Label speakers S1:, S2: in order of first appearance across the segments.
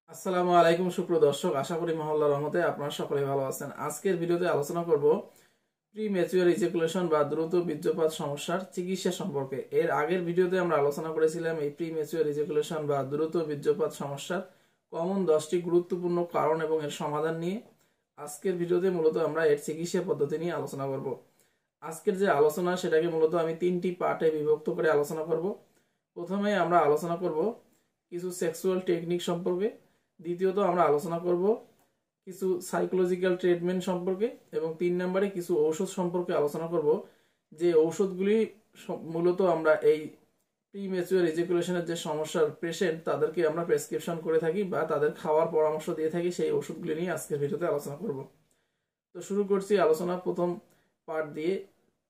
S1: আসসালামু আলাইকুম সুপ্রিয় দর্শক, আশা করি মহল্লার রহমতে আপনারা সকলে ভালো আছেন। আজকের ভিডিওতে আলোচনা করব প্রি ম্যাচিউর ইজাকুলেশন বা দ্রুত বীর্যপাত সমস্যার চিকিৎসা সম্পর্কে। এর আগের ভিডিওতে আমরা আলোচনা করেছিলাম এই প্রি ম্যাচিউর ইজাকুলেশন বা দ্রুত বীর্যপাত সমস্যার কমন 10টি গুরুত্বপূর্ণ কারণ এবং এর সমাধান নিয়ে। আজকের ভিডিওতে মূলত আমরা এর চিকিৎসা পদ্ধতি নিয়ে আলোচনা করব। আজকের যে আলোচনা সেটাকে মূলত আমি 3টি পার্টে বিভক্ত করে আলোচনা করব। প্রথমে আমরা আলোচনা করব কিছু সেক্সুয়াল টেকনিক সম্পর্কে, দ্বিতীয়ত আমরা আলোচনা করব কিছু সাইকোলজিক্যাল ট্রিটমেন্ট সম্পর্কে, এবং 3 নম্বরে কিছু ঔষধ সম্পর্কে আলোচনা করব, যে ঔষধগুলি মূলত আমরা এই প্রি ম্যাচিউর ইজাকুলেশনের যে সমস্যার পেশেন্ট তাদেরকে আমরা প্রেসক্রিপশন করে থাকি বা তাদের খাওয়ার পরামর্শ দিয়ে থাকি, সেই ওষুধগুলি নিয়ে আজকের ভিডিওতে আলোচনা করব। তো শুরু করছি আলোচনা প্রথম পার্ট দিয়ে।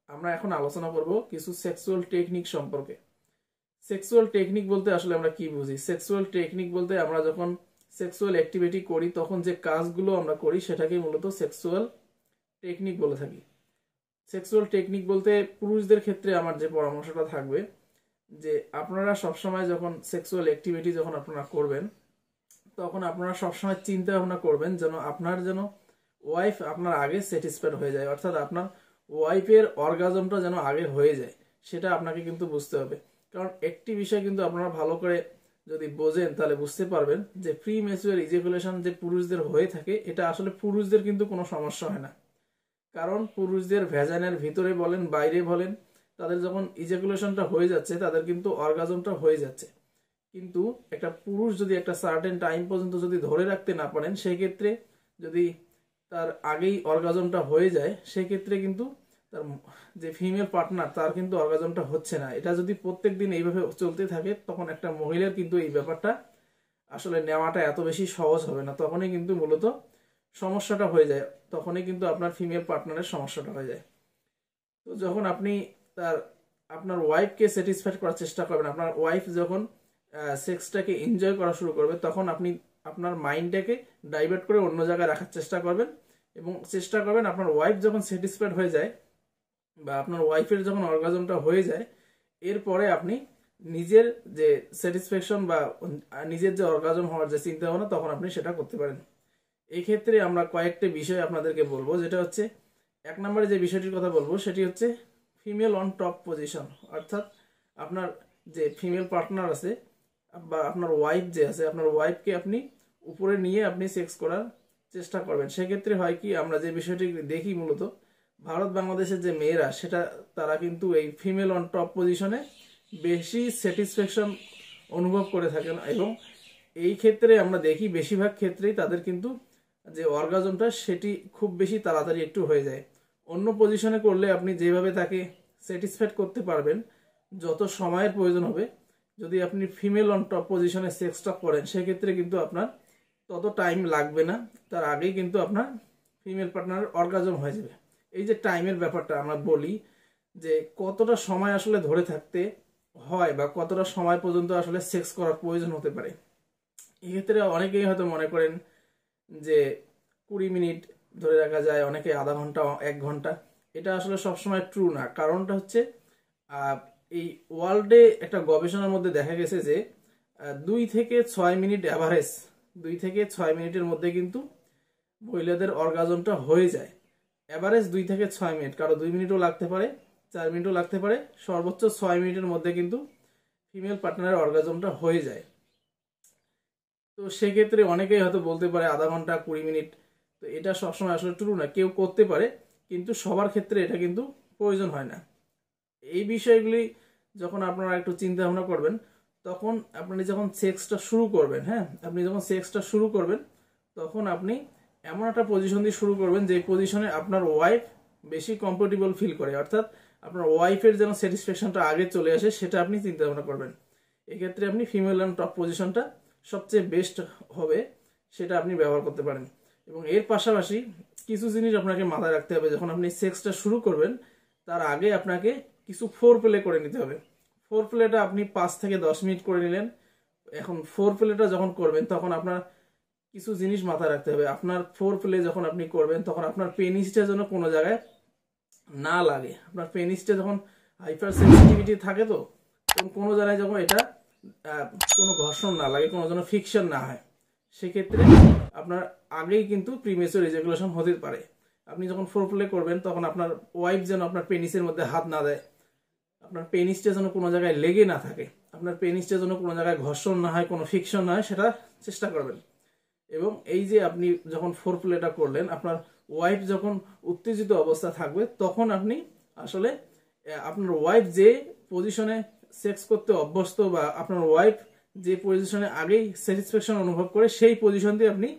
S1: আমরা এখন আলোচনা করব কিছু সেক্সুয়াল টেকনিক সম্পর্কে। সেক্সুয়াল টেকনিক বলতে আসলে আমরা কি বুঝি? সেক্সুয়াল টেকনিক বলতে আমরা যখন সেক্সুয়াল অ্যাক্টিভিটি করি তখন যে কাজগুলো আমরা করি সেটাকে মূলত সেক্সুয়াল টেকনিক বলে থাকি। সেক্সুয়াল টেকনিক বলতে পুরুষদের ক্ষেত্রে আমার যে পরামর্শটা থাকবে, যে আপনারা সবসময় যখন সেক্সুয়াল অ্যাক্টিভিটি যখন আপনারা করবেন তখন আপনারা সবসময় চিন্তা ভাবনা করবেন যেন আপনার ওয়াইফ আপনার আগে স্যাটিসফাইড হয়ে যায়, অর্থাৎ আপনার ওয়াইফের অর্গাজমটা যেন আগে হয়ে যায়, সেটা আপনাকে কিন্তু বুঝতে হবে। কারণ একটি বিষয় কিন্তু আপনারা ভালো করে যদি বোঝেন তাহলে বুঝতে পারবেন যে প্রি ম্যাচিউর ইজাকুলেশন যে পুরুষদের হয়ে থাকে এটা আসলে পুরুষদের কিন্তু কোনো সমস্যা হয় না। কারণ পুরুষদের ভ্যাজাইনের ভিতরে বলেন বাইরে বলেন, তাদের যখন ইজাকুলেশনটা হয়ে যাচ্ছে তাদের কিন্তু অর্গাজমটা হয়ে যাচ্ছে। কিন্তু একটা পুরুষ যদি একটা সার্টেন টাইম পর্যন্ত যদি ধরে রাখতে না পারেন, সেই ক্ষেত্রে যদি তার আগেই অর্গাজমটা হয়ে যায়, সেই ক্ষেত্রে কিন্তু তার যে ফিমেল পার্টনার তার কিন্তু অর্গাজমটা হচ্ছে না। এটা যদি প্রত্যেক দিন এইভাবে চলতে থাকে তখন একটা মহিলার কিন্তু এই ব্যাপারটা আসলে নেওয়াটা এত বেশি সহজ হবে না, তখনই কিন্তু মূলত সমস্যাটা হয়ে যায়, তখনই কিন্তু আপনার ফিমেল পার্টনারের সমস্যাটা হয়ে যায়। তো যখন আপনি আপনার ওয়াইফকে স্যাটিসফাইড করার চেষ্টা করবেন, আপনার ওয়াইফ যখন সেক্সটাকে এনজয় করা শুরু করবে তখন আপনি আপনার মাইন্ডটাকে ডাইভার্ট করে অন্য জায়গায় রাখার চেষ্টা করবেন, এবং চেষ্টা করবেন আপনার ওয়াইফ যখন স্যাটিসফাইড হয়ে যায় বা আপনার ওয়াইফের যখন অর্গাজমটা হয়ে যায়, এরপরে আপনি নিজের যে স্যাটিসফ্যাকশন বা নিজের যে অর্গাজম হওয়ার যে চিন্তা ভাবনা তখন আপনি সেটা করতে পারেন। এই ক্ষেত্রে আমরা কয়েকটি বিষয় আপনাদেরকে বলবো, যেটা হচ্ছে 1 নম্বরে যে বিষয়টির কথা বলবো সেটি হচ্ছে ফিমেল অন টপ পজিশন। অর্থাৎ আপনার যে ফিমেল পার্টনার আছে বা আপনার ওয়াইফ যে আছে, আপনার ওয়াইফকে আপনি উপরে নিয়ে আপনি সেক্স করার চেষ্টা করবেন। সেক্ষেত্রে হয় কি, আমরা যে বিষয়টি দেখি মূলত ভারত বাংলাদেশের যে মেয়েরা তারা কিন্তু এই ফিমেল অন টপ পজিশনে বেশি স্যাটিসফ্যাকশন অনুভব করে থাকেন, এবং এই ক্ষেত্রে আমরা দেখি বেশিরভাগ ক্ষেত্রেই তাদের কিন্তু যে অর্গাজমটা সেটি খুব বেশি তাড়াতাড়ি একটু হয়ে যায়। অন্য পজিশনে করলে আপনি যেভাবে তাকে স্যাটিসফাইড করতে পারবেন যত সময়ের প্রয়োজন হবে, যদি আপনি ফিমেল অন টপ পজিশনে সেক্সটা করেন সেক্ষেত্রে কিন্তু আপনার তত টাইম লাগবে না, তার আগেই কিন্তু আপনার ফিমেল পার্টনার অর্গাজম হয়ে যাবে। এই যে টাইমের ব্যাপারটা আমরা বলি, যে কতটা সময় আসলে ধরে থাকতে হয় বা কতটা সময় পর্যন্ত আসলে সেক্স করার প্রয়োজন হতে পারে। এক্ষেত্রে অনেকেই হয়তো মনে করেন যে 20 মিনিট ধরে রাখা যায়, অনেকে আধা ঘন্টা 1 ঘন্টা। এটা আসলে সবসময় ট্রু না। কারণটা হচ্ছে এই ওয়ার্ল্ডে একটা গবেষণার মধ্যে দেখা গেছে যে 2 থেকে 6 মিনিট অ্যাভারেজ, 2 থেকে 6 মিনিটের মধ্যে কিন্তু মহিলাদের অর্গাজমটা হয়ে যায়। অ্যাভারেজ 2 থেকে 6 মিনিট, কারো 2 মিনিটও লাগতে পারে, 4 মিনিটও লাগতে পারে, সর্বোচ্চ 6 মিনিটের মধ্যে কিন্তু ফিমেল পার্টনারের অর্গাজমটা হয়ে যায়। তো সেক্ষেত্রে অনেকেই হয়তো বলতে পারে আধা ঘন্টা 20 মিনিট, তো এটা সবসময় আসলে ট্রু না। কেউ করতে পারে কিন্তু সবার ক্ষেত্রে এটা কিন্তু প্রয়োজন হয় না। এই বিষয়গুলি যখন আপনারা একটু চিন্তা ভাবনা করবেন তখন আপনি যখন সেক্সটা শুরু করবেন, আপনি যখন সেক্সটা শুরু করবেন তখন আপনি এমন একটা পজিশন দিয়ে শুরু করবেন যে পজিশনে আপনার ওয়াইফ বেশি কমফোর্টেবল ফিল করে, অর্থাৎ আপনার ওয়াইফের যেন স্যাটিসফ্যাকশনটা আগে চলে আসে সেটা আপনি চিন্তা ভাবনা করবেন। এক্ষেত্রে আপনি ফিমেল অন টপ পজিশনটা সবচেয়ে বেস্ট হবে, সেটা আপনি ব্যবহার করতে পারেন। এবং এর পাশাপাশি কিছু জিনিস আপনাকে মাথায় রাখতে হবে, যখন আপনি সেক্সটা শুরু করবেন তার আগে আপনাকে কিছু ফোর প্লে করে নিতে হবে। ফোর প্লেটা আপনি 5 থেকে 10 মিনিট করে নিলেন। এখন ফোর প্লেটা যখন করবেন তখন আপনার কিছু জিনিস মাথায় রাখতে হবে। আপনার ফোর প্লে যখন আপনি করবেন তখন আপনার পেনিসটা যেন কোনো জায়গায় না লাগে। আপনার পেনিসটা যখন হাইপার সেন্সিটিভিটি থাকে, তো কোনো জায়গায় যখন এটা কোনো ঘর্ষণ না লাগে, কোনো যেন ফিকশন না হয়, সেক্ষেত্রে আপনার আগেই কিন্তু প্রিমেচুর ইজাকুলেশন হতে পারে। আপনি যখন ফোরপ্লে করবেন তখন আপনার ওয়াইফ যেন আপনার পেনিসের মধ্যে হাত না দেয়, আপনার পেনিসটা যেন কোনো জায়গায় লেগে না থাকে, আপনার পেনিসটা যেন কোনো জায়গায় ঘর্ষণ না হয়, কোনো ফিকশন না হয়, সেটা চেষ্টা করবেন। এবং এই যে আপনি যখন ফোরপ্লেটা করলেন, আপনার ওয়াইফ যখন উত্তেজিত অবস্থা থাকবে তখন আপনি আসলে আপনার ওয়াইফ যে পজিশনে সেক্স করতে অভ্যস্ত বা আপনার ওয়াইফ যে পজিশনে আগেই স্যাটিসফ্যাকশন অনুভব করে সেই পজিশন দিয়ে আপনি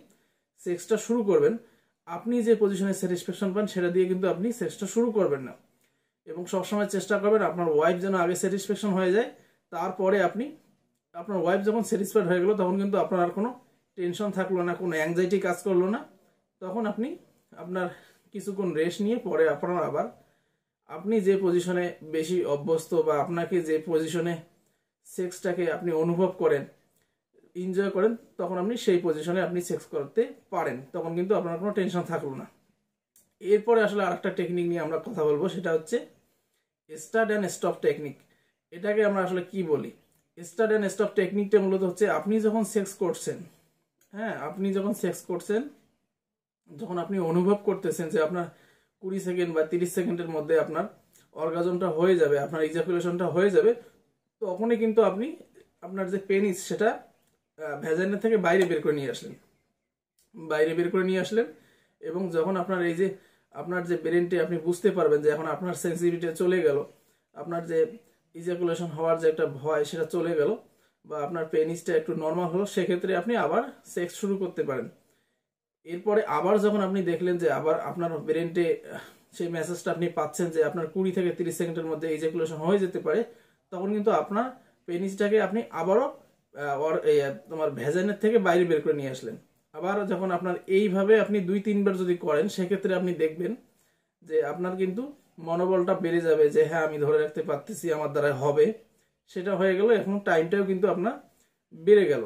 S1: সেক্সটা শুরু করবেন। আপনি যে পজিশনে স্যাটিসফ্যাকশন পান সেটা দিয়ে কিন্তু আপনি সেক্সটা শুরু করবেন না। এবং সবসময় চেষ্টা করবেন আপনার ওয়াইফ যেন আগে স্যাটিসফ্যাকশন হয়ে যায়, তারপরে আপনি আপনার ওয়াইফ যখন স্যাটিসফাইড হয়ে গেল তখন কিন্তু আপনার আর কোনো টেনশন থাকলো না, কোনো অ্যাংজাইটি কাজ করলো না। তখন আপনি আপনার কিছুক্ষণ রেস্ট নিয়ে পরে আপনার আবার আপনি যে পজিশনে বেশি অভ্যস্ত বা আপনাকে যে পজিশনে সেক্সটাকে আপনি অনুভব করেন, এনজয় করেন, তখন আপনি সেই পজিশনে আপনি সেক্স করতে পারেন। তখন কিন্তু আপনার কোনো টেনশন থাকলো না। এরপরে আসলে আরেকটা টেকনিক নিয়ে আমরা কথা বলবো, সেটা হচ্ছে স্টার্ট অ্যান্ড স্টপ টেকনিক। এটাকে আমরা আসলে কি বলি? স্টার্ট অ্যান্ড স্টপ টেকনিকটা মূলত হচ্ছে আপনি যখন সেক্স করছেন, হ্যাঁ, আপনি যখন সেক্স করছেন, যখন আপনি অনুভব করতেছেন যে আপনার 20 সেকেন্ড বা 30 সেকেন্ডের মধ্যে আপনার অর্গাজমটা হয়ে যাবে, আপনার ইজাকুলেশনটা হয়ে যাবে, তখনই কিন্তু আপনি আপনার যে পেনিস সেটা ভ্যাজাইনা থেকে বাইরে বের করে নিয়ে আসলেন। এবং যখন আপনার এই যে আপনার যে ব্রেনটি আপনি বুঝতে পারবেন যে এখন আপনার সেন্সিটিভিটি চলে গেল, আপনার যে ইজাকুলেশন হওয়ার যে একটা ভয় সেটা চলে গেল, বা আপনার পেনিসটা একটু নর্মাল হলো, সেক্ষেত্রে আপনি আবার সেক্স শুরু করতে পারেন। এরপরে আবার যখন আপনি দেখলেন যে আবার আপনার ব্রেনটে সেই মেসেজটা আপনি পাচ্ছেন যে আপনার 20 থেকে 30 সেকেন্ডের মধ্যে ইজাকুলেশন হয়ে যেতে পারে, তখন কিন্তু আপনার পেনিসটাকে আপনি আবারও তোমার ভ্যাজাইনের থেকে বাইরে বের করে নিয়ে আসলেন। আবার যখন আপনার এইভাবে আপনি 2-3 বার যদি করেন, সেক্ষেত্রে আপনি দেখবেন যে আপনার কিন্তু মনোবলটা বেড়ে যাবে যে হ্যাঁ আমি ধরে রাখতে পারতেছি, আমার দ্বারা হবে। সেটা হয়ে গেল, এখন টাইমটাও কিন্তু আপনার বেড়ে গেল।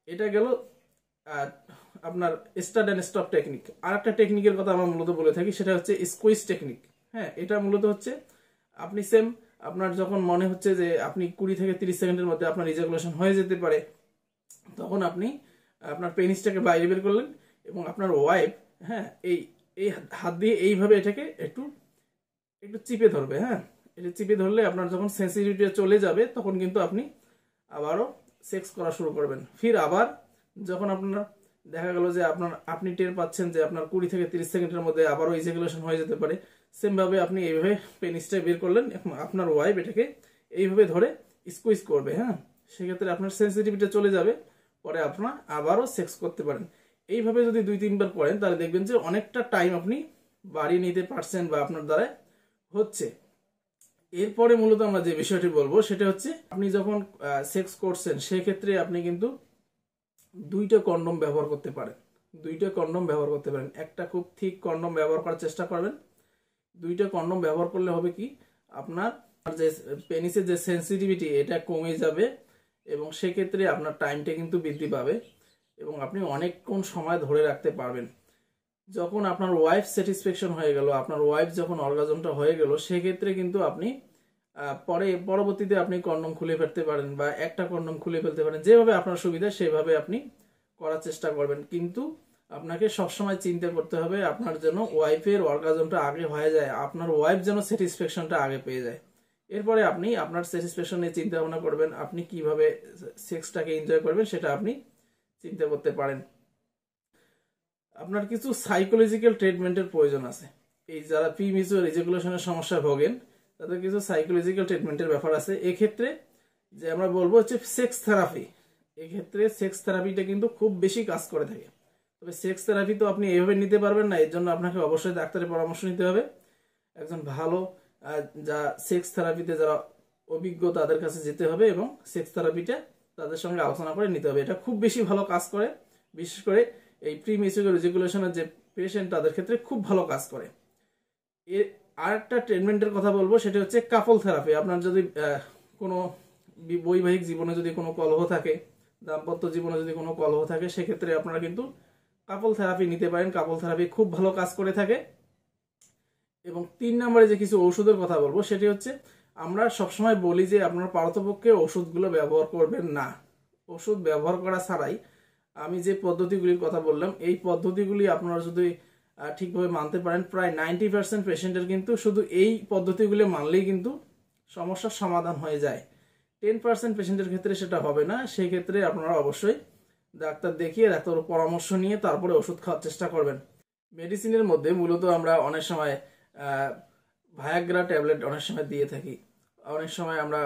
S1: এটা গেল আপনার স্টার্ট অ্যান্ড স্টপ টেকনিক। আর একটা টেকনিকের কথা আমরা মূলত বলে থাকি, সেটা হচ্ছে স্কুইজ টেকনিক। হ্যাঁ, এটা মূলত হচ্ছে আপনি সেম আপনার যখন মনে হচ্ছে যে আপনি 20 থেকে 30 সেকেন্ডের মধ্যে আপনার ইজাকুলেশন হয়ে যেতে পারে, তখন আপনি আপনার পেনিসটাকে বাইরে বের করলেন এবং আপনার ওয়াইফ, হ্যাঁ, এই এই হাত দিয়ে এইভাবে এটাকে একটু একটু চিপে ধরবে। হ্যাঁ, এটা চিপে ধরলে আপনার যখন সেন্সিটিভিটি চলে যাবে তখন কিন্তু আপনি আবারও সেক্স করা শুরু করবেন। ফির আবার যখন আপনার দেখা গেল যে আপনি টের পাচ্ছেন যে আপনার 20 থেকে 30 সেকেন্ডের মধ্যে আবারও ইজাকুলেশন হয়ে যেতে পারে, সেম ভাবে আপনি এইভাবে পেনিসটা বের করলেন, এখন আপনার ওয়াইফ এটাকে এইভাবে ধরে স্কুইজ করবে। হ্যাঁ, সেক্ষেত্রে আপনার সেন্সিটিভিটি চলে যাবে, পরে আপনার আবারও সেক্স করতে পারেন। এইভাবে যদি 2-3 বার করেন তাহলে দেখবেন যে অনেকটা টাইম আপনি বাড়িয়ে নিতে পারছেন বা আপনার দ্বারা হচ্ছে। এরপরে মূলত আমরা যে বিষয়টি বলবো সেটা হচ্ছে আপনি যখন সেক্স করছেন সেক্ষেত্রে আপনি কিন্তু 2টা কন্ডম ব্যবহার করতে পারেন। একটা খুব ঠিক কন্ডম ব্যবহার করার চেষ্টা করবেন। 2টা কন্ডম ব্যবহার করলে হবে কি, আপনার যে পেনিসের যে সেন্সিটিভিটি এটা কমে যাবে এবং সেক্ষেত্রে আপনার টাইমটা কিন্তু বৃদ্ধি পাবে এবং আপনি অনেকক্ষণ সময় ধরে রাখতে পারবেন। যখন আপনার ওয়াইফ স্যাটিসফ্যাকশন হয়ে গেল, আপনার ওয়াইফ যখন অর্গাজমটা হয়ে গেল, সেক্ষেত্রে কিন্তু আপনি পরবর্তীতে আপনি কন্ডম খুলে ফেলতে পারেন বা একটা কন্ডম খুলে ফেলতে পারেন, যেভাবে আপনার সুবিধা সেভাবে আপনি করার চেষ্টা করবেন। কিন্তু আপনাকে সবসময় চিন্তা করতে হবে আপনার যেন ওয়াইফের অর্গাজমটা আগে হয়ে যায়, আপনার ওয়াইফ যেন স্যাটিসফ্যাকশনটা আগে পেয়ে যায়। এরপরে আপনি আপনার স্যাটিসফ্যাকশন নিয়ে চিন্তা ভাবনা করবেন, আপনি কিভাবে সেক্সটাকে এনজয় করবেন সেটা আপনি চিন্তা করতে পারেন। আপনার কিছু সাইকোলজিক্যাল ট্রিটমেন্টের প্রয়োজন আছে। এই যারা প্রিম্যাচুয়ার ইজাকুলেশনের সমস্যায় ভোগেন তাদের কিছু সাইকোলজিক্যাল ট্রিটমেন্টের ব্যাপার আছে। এক্ষেত্রে যে আমরা বলবো হচ্ছে সেক্স থেরাপি। এক্ষেত্রে সেক্স থেরাপিটা কিন্তু খুব বেশি কাজ করে থাকে। তবে সেক্স থেরাপি তো আপনি এইভাবে নিতে পারবেন না, এর জন্য আপনাকে অবশ্যই ডাক্তারের পরামর্শ নিতে হবে। একজন ভালো যা সেক্স থেরাপিতে যারা অভিজ্ঞ তাদের কাছে যেতে হবে এবং সেক্স থেরাপিটা তাদের সঙ্গে আলোচনা করে নিতে হবে। এটা খুব বেশি ভালো কাজ করে, বিশেষ করে এই প্রিম্যাচুয়ার ইজাকুলেশনের যে পেশেন্ট তাদের ক্ষেত্রে খুব ভালো কাজ করে। এর আরেকটা ট্রিটমেন্টের কথা বলবো, সেটা হচ্ছে কাপল থেরাপি। আপনার যদি কোনো বৈবাহিক জীবনে যদি কোনো কলহ থাকে, দাম্পত্য জীবনে যদি কোনো কলহ থাকে, সেক্ষেত্রে আপনারা কিন্তু কাপল থেরাপি নিতে পারেন। কাপল থেরাপি খুব ভালো কাজ করে থাকে। এবং 3 নম্বরে যে কিছু ওষুধের কথা বলবো সেটি হচ্ছে, আমরা সবসময় বলি যে আপনারা পারতপক্ষে ওষুধগুলো ব্যবহার করবেন না। ওষুধ ব্যবহার করা ছাড়াই আমি যে পদ্ধতিগুলির কথা বললাম এই পদ্ধতিগুলি আপনারা যদি ঠিকভাবে মানতে পারেন, প্রায় 90% পেশেন্টের কিন্তু শুধু এই পদ্ধতিগুলি মানলেই কিন্তু সমস্যার সমাধান হয়ে যায়। 10% পেশেন্টের ক্ষেত্রে সেটা হবে না। সেই ক্ষেত্রে আপনারা অবশ্যই ডাক্তার দেখিয়ে ডাক্তারের পরামর্শ নিয়ে তারপরে ওষুধ খাওয়ার চেষ্টা করবেন। মেডিসিনের মধ্যে মূলত আমরা অনেক সময় ভায়াগ্রা ট্যাবলেট অনেক সময় দিয়ে থাকি, অনেক সময় আমরা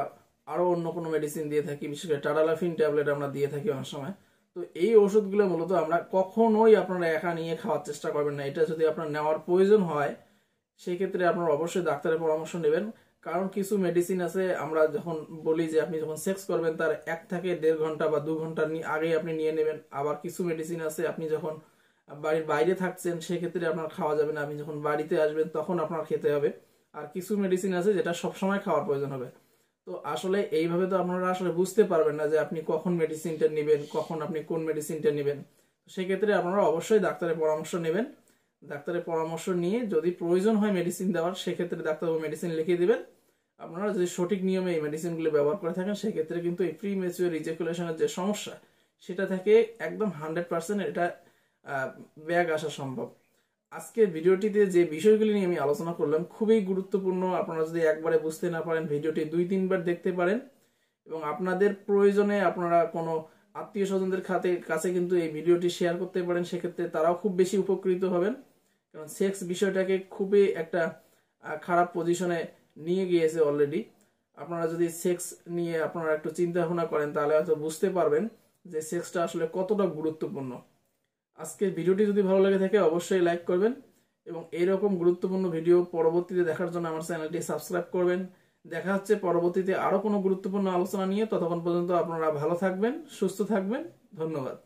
S1: আরো অন্য কোনো মেডিসিন দিয়ে থাকি, বিশেষ করে টাডালাফিন ট্যাবলেট আমরা দিয়ে থাকি অনেক সময়। তো এই ওষুধগুলো মূলত আমরা কখনোই আপনারা একা নিয়ে খাওয়ার চেষ্টা করবেন না। এটা যদি আপনার নেওয়ার প্রয়োজন হয় সেই ক্ষেত্রে আপনারা অবশ্যই ডাক্তারের পরামর্শ নেবেন। কারণ কিছু মেডিসিন আছে আমরা যখন বলি যে আপনি যখন সেক্স করবেন তার 1 থেকে 1.5 ঘন্টা বা 2 ঘন্টা আগে আপনি নিয়ে নেবেন। আবার কিছু মেডিসিন আছে আপনি যখন বাড়ির বাইরে থাকছেন সেক্ষেত্রে আপনার খাওয়া যাবে না, আপনি যখন বাড়িতে আসবেন তখন আপনার খেতে হবে। আর কিছু মেডিসিন আছে যেটা সবসময় খাওয়ার প্রয়োজন হবে। তো আসলে এইভাবে তো আপনারা আসলে বুঝতে পারবেন না যে আপনি কখন মেডিসিনটা নেবেন, কখন আপনি কোন মেডিসিনটা নেবেন। সেক্ষেত্রে আপনারা অবশ্যই ডাক্তারের পরামর্শ নেবেন। ডাক্তারের পরামর্শ নিয়ে যদি প্রয়োজন হয় মেডিসিন দেওয়ার সেক্ষেত্রে ডাক্তারবাবু মেডিসিন লিখে দিবেন। আপনারা যদি সঠিক নিয়মে এই মেডিসিনগুলো ব্যবহার করে থাকেন সেক্ষেত্রে কিন্তু এই প্রি ম্যাচিওর ইজাকুলেশনের যে সমস্যা সেটা থেকে একদম 100% এটা ব্যাগ আসা সম্ভব। আজকের ভিডিওটিতে যে বিষয়গুলি নিয়ে আমি আলোচনা করলাম খুবই গুরুত্বপূর্ণ। আপনারা যদি একবারে বুঝতে না পারেন ভিডিওটি 2-3 বার দেখতে পারেন এবং আপনাদের প্রয়োজনে আপনারা কোনো আত্মীয় স্বজনদের কাছে কিন্তু এই ভিডিওটি শেয়ার করতে পারেন, সেক্ষেত্রে তারাও খুব বেশি উপকৃত হবেন। কারণ সেক্স বিষয়টাকে খুবই একটা খারাপ পজিশনে নিয়ে গিয়েছে অলরেডি। আপনারা যদি সেক্স নিয়ে আপনারা একটু চিন্তা ভাবনা করেন তাহলে হয়তো বুঝতে পারবেন যে সেক্সটা আসলে কতটা গুরুত্বপূর্ণ। আজকের ভিডিওটি যদি ভালো লেগে থাকে অবশ্যই লাইক করবেন এবং এইরকম গুরুত্বপূর্ণ ভিডিও পরবর্তীতে দেখার জন্য আমার চ্যানেলটি সাবস্ক্রাইব করবেন। দেখা হচ্ছে পরবর্তীতে আরো কোনো গুরুত্বপূর্ণ আলোচনা নিয়ে। ততক্ষণ পর্যন্ত আপনারা ভালো থাকবেন, সুস্থ থাকবেন। ধন্যবাদ।